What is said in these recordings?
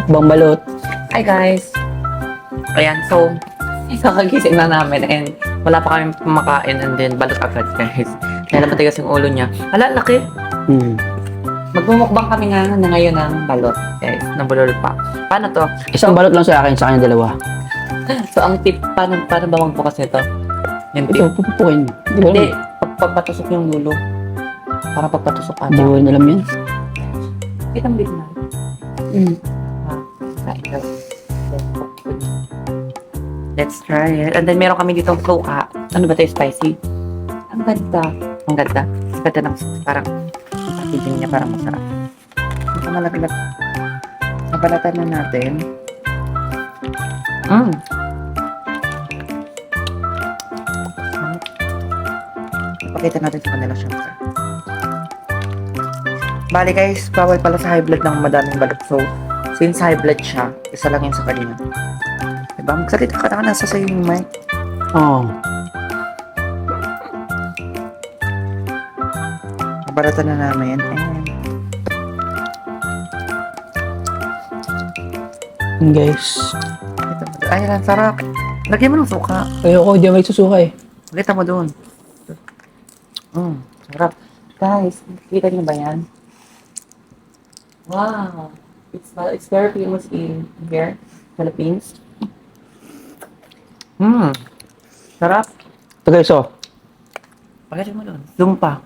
Takbang balot. Hi guys! Ayan, so, kakagising na namin and wala pa kami kumakain and then balot agad guys. Dahil matigas yung ulo niya. Hala, laki! Hmm. Magmumukbang kami nga na ngayon ng balot guys, na bulol pa. Paano to? Isang balot lang sa akin, sa kanya dalawa. So, ang tip, paano ba magbukas nito? Yung tip. Ito, pupupukin. Di ko Hindi, alam. pagpatusok yung dulo. Para pagpatusok Di ko ata. alam yan. Kitang big na. Hmm. Kain ka. Let's try it. And then meron kami ditong suka. Ano ba ito? Spicy? Ang ganda. Ang ganda. Ang ganda ng parang ang packaging niya parang masarap. Ito malaglag. Nabalatan na natin. Mm. Ipakita natin sa kanila syempre. Bali guys, bawal pala sa high blood ng madaming balot. So, since high blood siya, isa lang yun sa kanya. Diba? Magsalita ka na, nasa sa'yo yung mic. Oo. Nabalatan na namin. And, Guys. ay, ang sarap. Lagyan mo ng suka. Ayoko, di ako susuka eh. Lagyan mo doon. Sarap. Guys, kita niyo ba yan? Wow. It's very famous in here, Philippines. Sarap. Ito guys, oh. Pagkain mo doon. Zoom pa.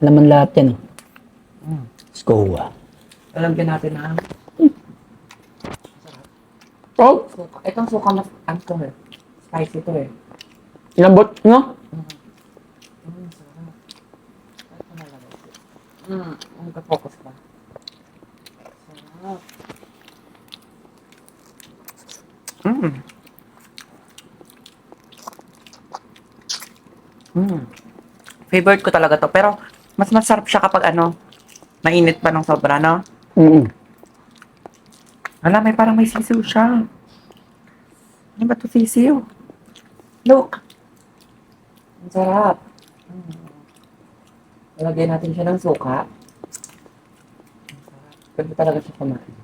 Laman lahat yan. Mm. Let's go. Alamgan natin na. Oh, Suka. Itong suka mas, ano to eh. Spicy to eh. inabot, no? Sarap. Ito nalagay. Magka-focus pa. Sarap. Favorite ko talaga to. Pero, mas masarap siya kapag ano, mainit pa ng sobra, no? Mm. Wala, parang may sisiw siya. Ano ba to sisiw? Look! Ang sarap. Lagyan natin siya ng suka. Ang sarap. Pwede talaga siya kumain.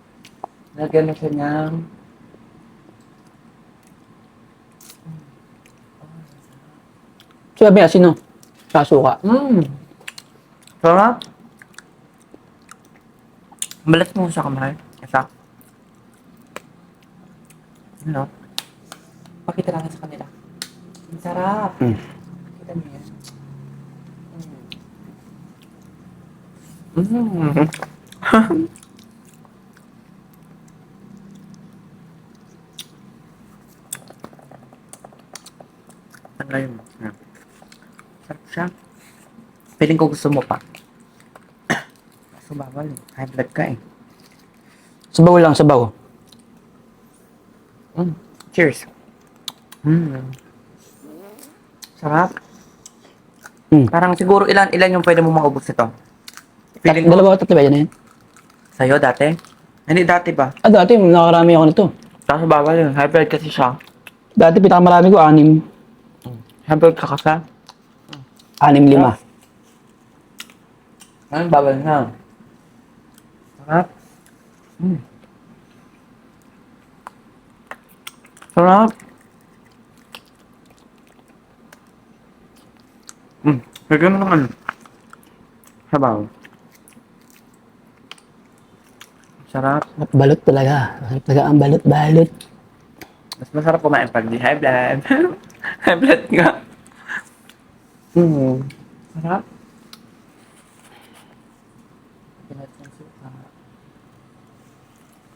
Lagyan na siya ng... Sabi asin, no? Sa suka. Sarap. Balat mo siya kamay. Isa. Ano? Pakita natin sa kanila. Ang sarap. Kita niyo yan. Ano yun? Sarap siya. Feeling ko gusto mo pa. Kaso bawal eh. High blood ka eh. Sabaw lang, sabaw. Cheers. Sarap. Parang siguro ilan yung pwede mo maubos ito. Feeling ko Dalawa o tatlo ba yan? sa'yo dati. Hindi dati ba? Ah, dati, nakakarami ako nito. Kaso bawal yun. High blood kasi siya. Dati, pinakamarami ko, 6. High blood ka kasi. 6-5. Ano bawal na? Sarap. Sarap. Lagyan mo ng ano. Sabaw. Sarap. Balot talaga. Masarap talaga ang balot-balot. Mas masarap kumain pag di high blood. High blood ka. Sarap.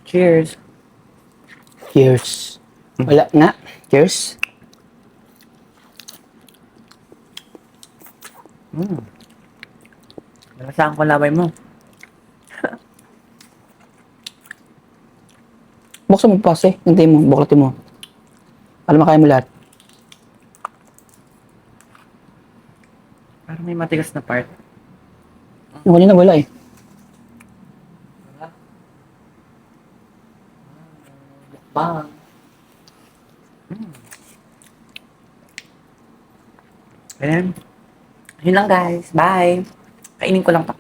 Cheers. Cheers. Wala nga. Cheers. Nasaan ko laway mo? Buksan mo pa kasi. Hintayin mo. Buklatin mo. Alam mo, kaya mo lahat. Parang may matigas na part. Yung kanina wala eh. Bang. Ayan. Yun lang guys. Bye. Kainin ko lang to.